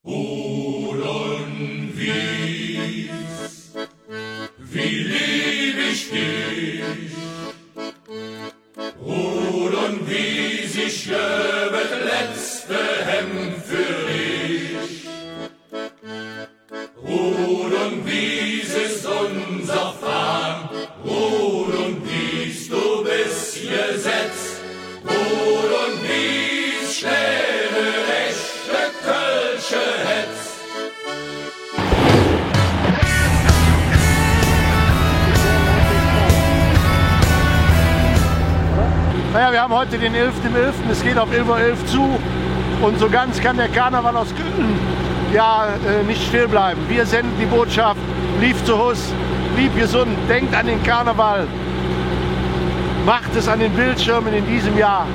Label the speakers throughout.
Speaker 1: Rudern wie lieb ich dich. Rudern wie sie schwebet letzte Hemd für dich. Rudern wie ist unser Fahn. Rudern wie du bist gesetzt. Rudern wie schläge rechte Kölsche Hetz.
Speaker 2: Naja, wir haben heute den 11.11. Es geht auf 11.11 Uhr zu und so ganz kann der Karneval aus Köln ja nicht still bleiben. Wir senden die Botschaft, lieb zu Hus, lieb gesund, denkt an den Karneval, macht es an den Bildschirmen in diesem Jahr.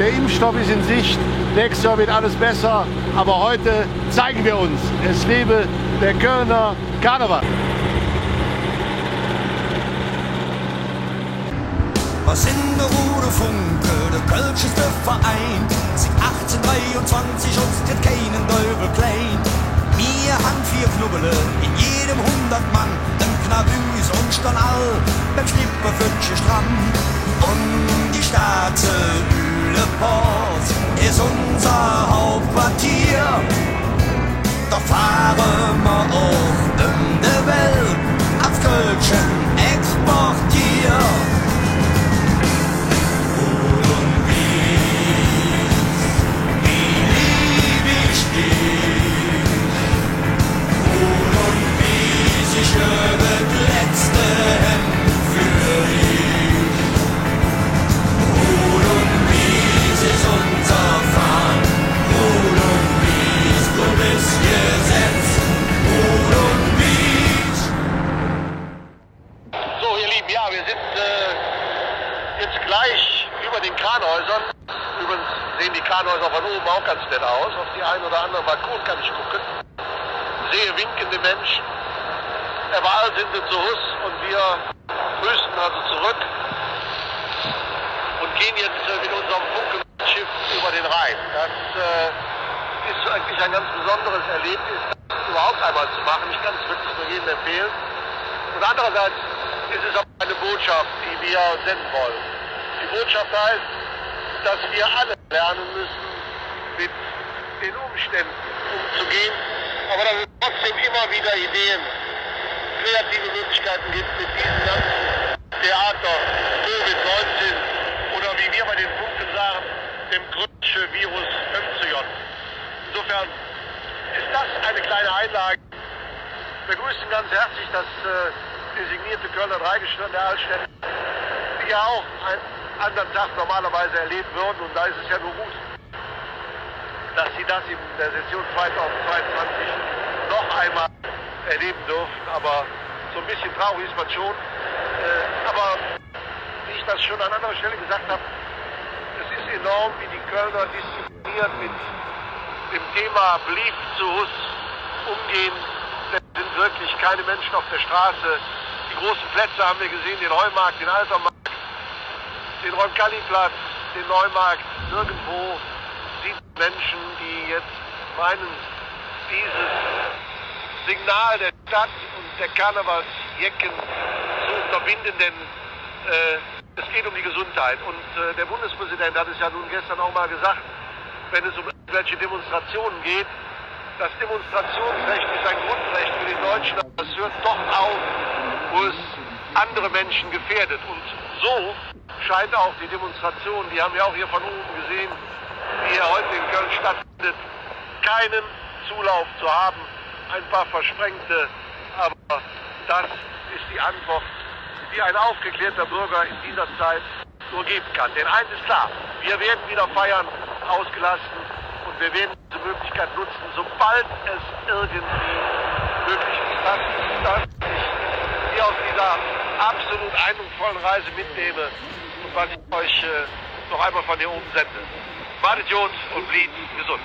Speaker 2: Der Impfstoff ist in Sicht, nächstes Jahr wird alles besser, aber heute zeigen wir uns. Es lebe der Kölner Karneval.
Speaker 3: Was in der Ruderfunke, der kölscheste Verein, seit 1823 uns hat keinen Teufel klein. Wir haben 4 Knubbele in jedem 100 Mann, ein Knabüs und Sternall, beim Schlipperfütsche stramm. Und die Staatsüleport ist unser Hauptquartier. Da fahren wir auch um die Welt, als Kölschen exportiert.
Speaker 2: Ja, wir sind jetzt gleich über den Kranhäusern. Übrigens sehen die Kranhäuser von oben auch ganz nett aus. Auf die ein oder andere Balkon kann ich gucken. Sehe winkende Menschen. Überall sind sie zu Hus und wir grüßen also zurück und gehen jetzt mit unserem Funkenschiff über den Rhein. Das ist eigentlich ein ganz besonderes Erlebnis, das überhaupt einmal zu machen. Ich kann es wirklich nur jedem empfehlen. Und andererseits ist es auch eine Botschaft, die wir senden wollen. Die Botschaft heißt, dass wir alle lernen müssen, mit den Umständen umzugehen, aber dass es trotzdem immer wieder Ideen, kreative Möglichkeiten gibt mit diesem ganzen Theater, Covid-19 oder wie wir bei den Funken sagen, dem größten Virus Y. Insofern ist das eine kleine Einlage. Wir begrüßen ganz herzlich das designierte Kölner Dreigestirn der Altstädte, die ja auch einen anderen Tag normalerweise erleben würden. Und da ist es ja nur gut, dass sie das in der Session 2022 noch einmal erleben dürfen. Aber so ein bisschen traurig ist man schon. Aber wie ich das schon an anderer Stelle gesagt habe, es ist enorm, wie die Kölner diszipliniert mit dem Thema Blieb zu Hus umgehen. Es sind wirklich keine Menschen auf der Straße. Die großen Plätze haben wir gesehen, den Heumarkt, den Altermarkt, den Roncalli-Platz, den Neumarkt. Nirgendwo sieht Menschen, die jetzt meinen, dieses Signal der Stadt und der Karnevalsjecken zu unterbinden, denn es geht um die Gesundheit. Und der Bundespräsident hat es ja nun gestern auch mal gesagt, wenn es um welche Demonstrationen geht, das Demonstrationsrecht ist ein Grundrecht für den Deutschen, aber es hört doch auf, wo es andere Menschen gefährdet. Und so scheint auch die Demonstration, die haben wir auch hier von oben gesehen, die hier heute in Köln stattfindet, keinen Zulauf zu haben. Ein paar Versprengte, aber das ist die Antwort, die ein aufgeklärter Bürger in dieser Zeit nur geben kann. Denn eins ist klar, wir werden wieder feiern, ausgelassen, und wir werden diese Möglichkeit nutzen, sobald es irgendwie möglich ist. Das ist das, was ich hier aus dieser absolut eindrucksvollen Reise mitnehme und was ich euch noch einmal von hier oben sende. Wartet Jod und blieb gesund.